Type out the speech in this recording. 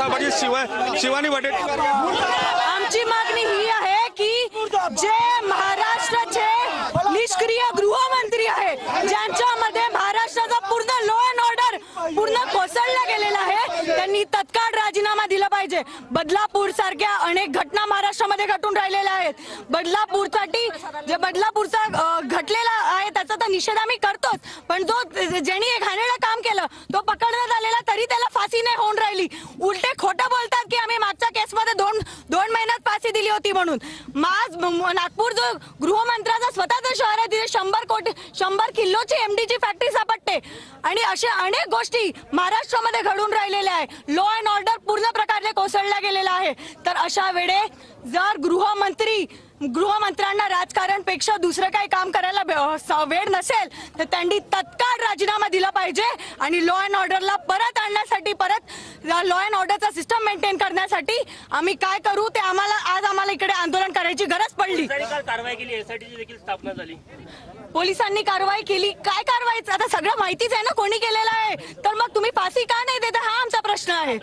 पाटील शिवानी वडेट्टीवार। आमची मागणी ही आहे की जे महाराष्ट्राचे निष्क्रिय गृहमंत्री आहे, ज्यांच्यामध्ये महाराष्ट्राचा पूर्ण लॉ अँड ऑर्डर पूर्ण कोसळला गेलेला आहे, त्यांनी तत्काळ राजीनामा दिला पाहिजे। बदलापूर सारख्या अनेक घटना महाराष्ट्रामध्ये घटून राहिलेल्या आहेत। बदलापूरसाठी जे बदलापूरचा घटलेला आहे त्याचा तर निषेध आम्ही करतोच, पण जो ज्यांनी हे घाणेरडं काम केलं तो पकडण्यात आलेला तरी त्याला फाशी नाही होऊन राहिली। उलटे खोटं बोलतात की आम्ही मागच्या केसमध्ये दोन महिन्यात फाशी दिली होती म्हणून। नागपूर जो गृहमंत्र्याचा स्वतःचं शहर आहे, तिथे 100 किलोची एमडीची फॅक्टरी सापडते आणि अशा अनेक गोष्टी महाराष्ट्रामध्ये घडून राहिलेल्या आहे। लॉ अँड ऑर्डर पूर्ण प्रकारे कोसळला गेलेला आहे। तर अशा वेळे जर गृहमंत्र्यांना राजकारणपेक्षा दुसरं काही काम करायला वेळ नसेल तर त्यांनी तत्काळ राजीनामा दिला पाहिजे आणि लॉ अँड ऑर्डरला परत आणण्यासाठी, परत लॉ अँड ऑर्डरचा सिस्टम मेंटेन करण्यासाठी आम्ही काय करू ते आम्हाला इकडे आंदोलन करायची गरज पडली। कारवाई केली, एसआयटीची देखील स्थापना झाली। पोलिसांनी कारवाई केली, काय कारवाई आता सगळं माहितीच आहे ना कोणी केलेलं आहे, तर मग तुम्ही फाशी का नाही देता हा आमचा प्रश्न आहे।